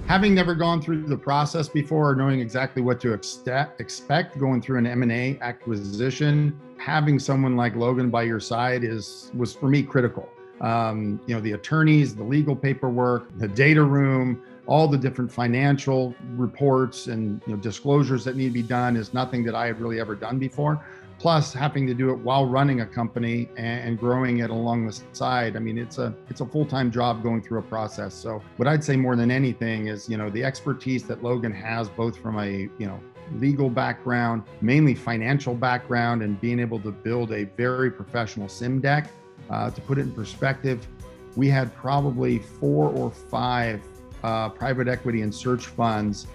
Having never gone through the process before, or knowing exactly what to expect going through an M&A acquisition, having someone like Logan by your side was for me critical. The attorneys, the legal paperwork, the data room, all the different financial reports and disclosures that need to be done is nothing that I had really ever done before. Plus having to do it while running a company and growing it along the side. I mean, it's a full-time job going through a process. So what I'd say more than anything is, the expertise that Logan has, both from a, legal background, mainly financial background, and being able to build a very professional sim deck. To put it in perspective, we had probably 4 or 5 private equity and search funds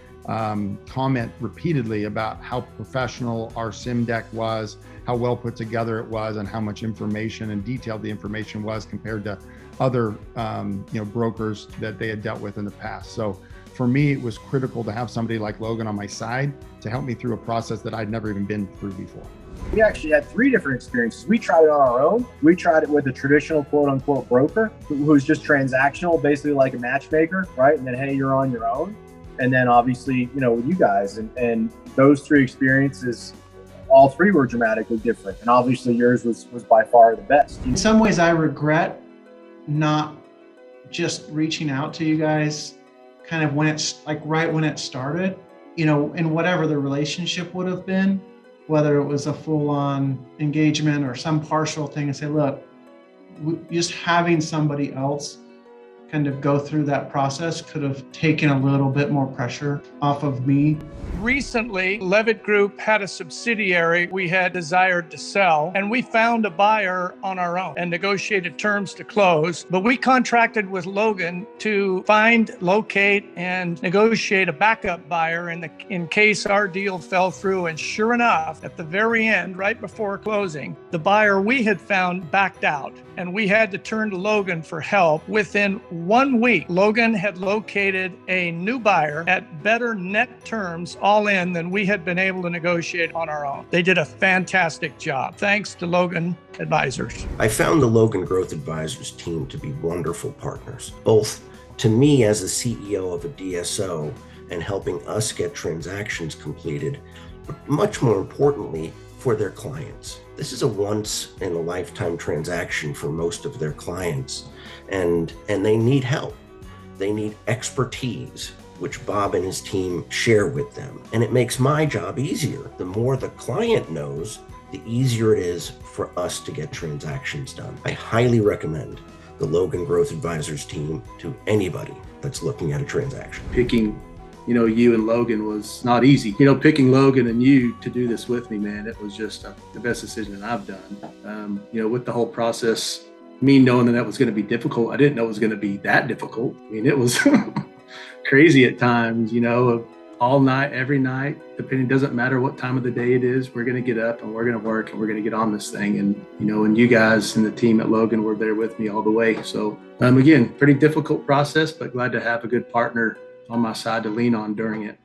comment repeatedly about how professional our sim deck was, how well put together it was, and how much information and detailed the information was compared to other brokers that they had dealt with in the past. So for me, it was critical to have somebody like Logan on my side to help me through a process that I'd never even been through before. We actually had 3 different experiences. We tried it on our own. We tried it with a traditional quote unquote broker who's just transactional, basically like a matchmaker, right? And then, hey, you're on your own. And then obviously, with you guys, and those 3 experiences, all 3 were dramatically different. And obviously yours was by far the best. In some ways, I regret not just reaching out to you guys kind of when it's like right when it started, and whatever the relationship would have been, whether it was a full-on engagement or some partial thing, and say, look, just having somebody else kind of go through that process could have taken a little bit more pressure off of me. Recently, Levitt Group had a subsidiary we had desired to sell, and we found a buyer on our own and negotiated terms to close. But we contracted with Logan to find, locate, and negotiate a backup buyer in case our deal fell through. And sure enough, at the very end, right before closing, the buyer we had found backed out, and we had to turn to Logan for help. Within 1 week, Logan had located a new buyer at better net terms all in than we had been able to negotiate on our own. They did a fantastic job. Thanks to Logan Advisors. I found the Logan Growth Advisors team to be wonderful partners, both to me as the CEO of a DSO and helping us get transactions completed, but much more importantly, for their clients. This is a once-in-a-lifetime transaction for most of their clients, and they need help. They need expertise, which Bob and his team share with them. And it makes my job easier. The more the client knows, the easier it is for us to get transactions done. I highly recommend the Logan Growth Advisors team to anybody that's looking at a transaction. Picking you and Logan was not easy. Picking Logan and you to do this with me, man, it was just the best decision that I've done. With the whole process, me knowing that was going to be difficult, I didn't know it was going to be that difficult. I mean, it was crazy at times, all night, every night, depending, doesn't matter what time of the day it is, we're going to get up and we're going to work and we're going to get on this thing. And, and you guys and the team at Logan were there with me all the way. So again, pretty difficult process, but glad to have a good partner on my side to lean on during it.